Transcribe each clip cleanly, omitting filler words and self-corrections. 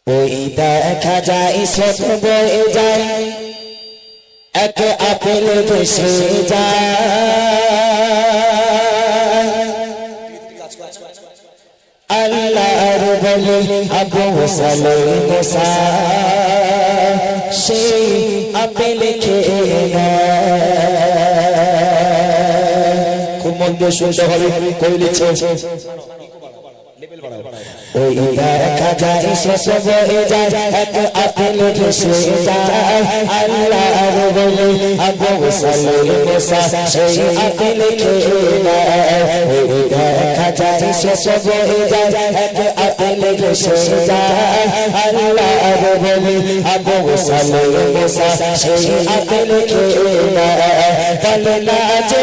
ওই দেখা যায় সব বয়ে যায় এক আপেল ভেসে যায় আল্লাহর বলে আবু মুসা সেই আপেল খেয়ে নেয়। খুব মন দিয়ে শুনতে হবে কইলিছে ওই দেখা যায় সব বয়ে যায় এক আপেল ভেসে যায় আল্লাহর বলে আবু মুসা সেই আপেল খেয়ে নেয়। ওই দেখা যায় সব বয়ে যায় এক আপেল ভেসে যায় আল্লাহর বলে আবু মুসা সেই আপেল খেয়ে নেয়। বলে না যে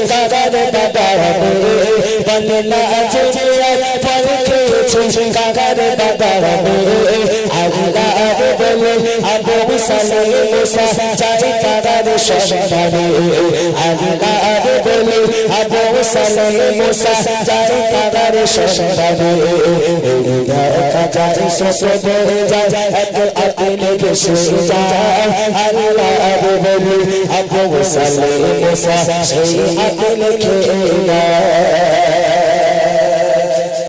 কাগার দাদার বলনা যে ফল খেয়েছে কাগার দাদার আল্লাহ বলে আবু মুসা চাই কাগার সন্ধানে আল্লাহ বলে আবু মুসা চাই কাগার সন্ধানে। দেখা যায় সব বয়ে যায় এক আপেল ভেসে যায় আল্লাহ বলে আবু মুসা সেই আপেল খেয়ে নেয়।